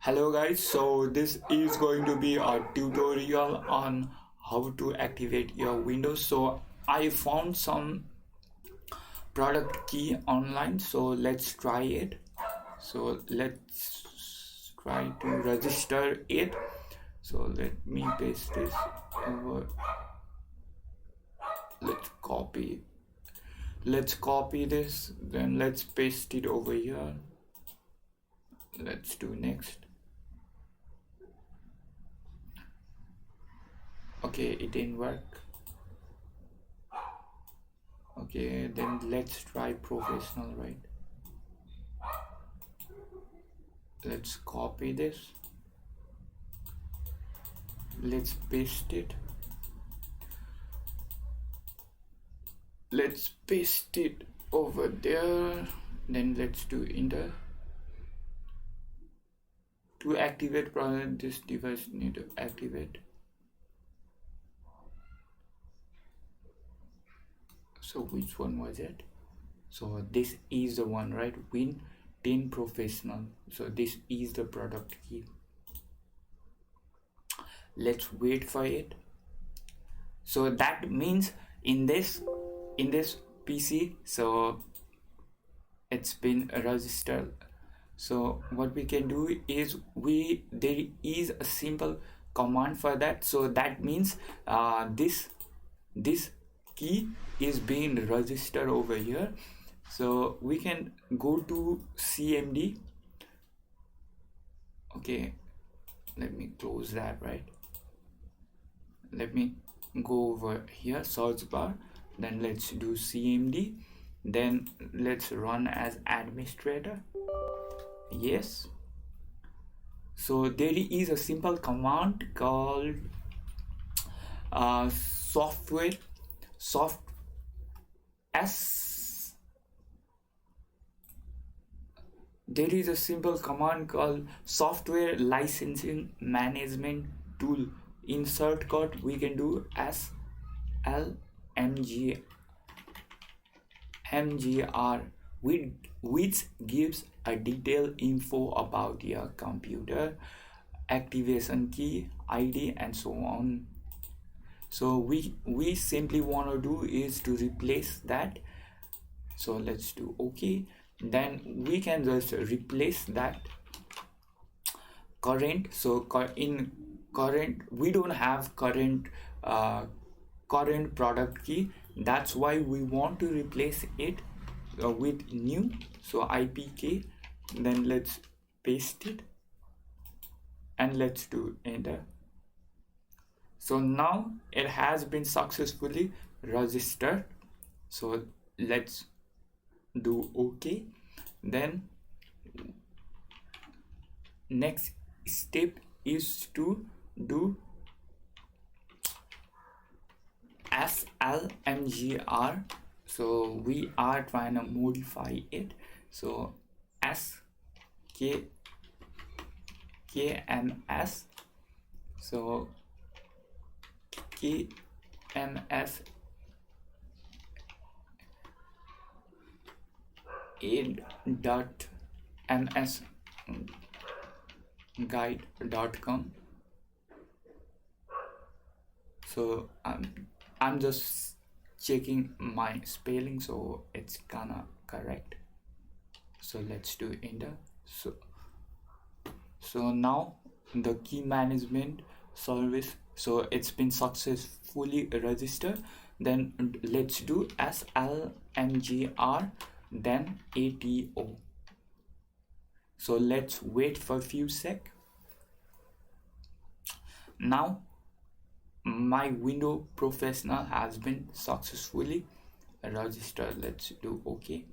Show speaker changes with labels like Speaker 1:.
Speaker 1: Hello guys, so this is going to be a tutorial on how to activate your Windows. So I found some product key online, so let's try it. So let's try to register it. So let me paste this over. Let's copy this, then let's paste it over here. Let's do next. Okay, it didn't work. Okay, then let's try professional, right? Let's copy this. Let's paste it. Let's paste it over there. Then let's do enter. To activate product, this device need to activate. So which one was it? So this is the one, right? Win 10 professional. So this is the product key. Let's wait for it. So that means in this PC, so it's been registered. So what we can do is there is a simple command for that. So that means this key is being registered over here. So we can go to cmd. Okay, let me close that, right? Let me go over here, search bar, then let's do cmd, then let's run as administrator. Yes. So there is a simple command called software there is a simple command called software licensing management tool. In shortcut we can do slmgr, which gives a detailed info about your computer, activation key, ID, and so on. So we simply want to do is to replace that. So let's do okay. Then we can just replace that current. So in current we don't have current product key. That's why we want to replace it with new. So IPK, then let's paste it and let's do enter. So now it has been successfully registered. So let's do okay. Then next step is to do slmgr. So we are trying to modify it. So kms. So kms ms guide.com. So I'm just checking my spelling, so it's kinda correct. So let's do enter. So now the key management service, so it's been successfully registered. Then let's do slmgr, then ato. So let's wait for a few sec. Now my window professional has been successfully registered. Let's do okay.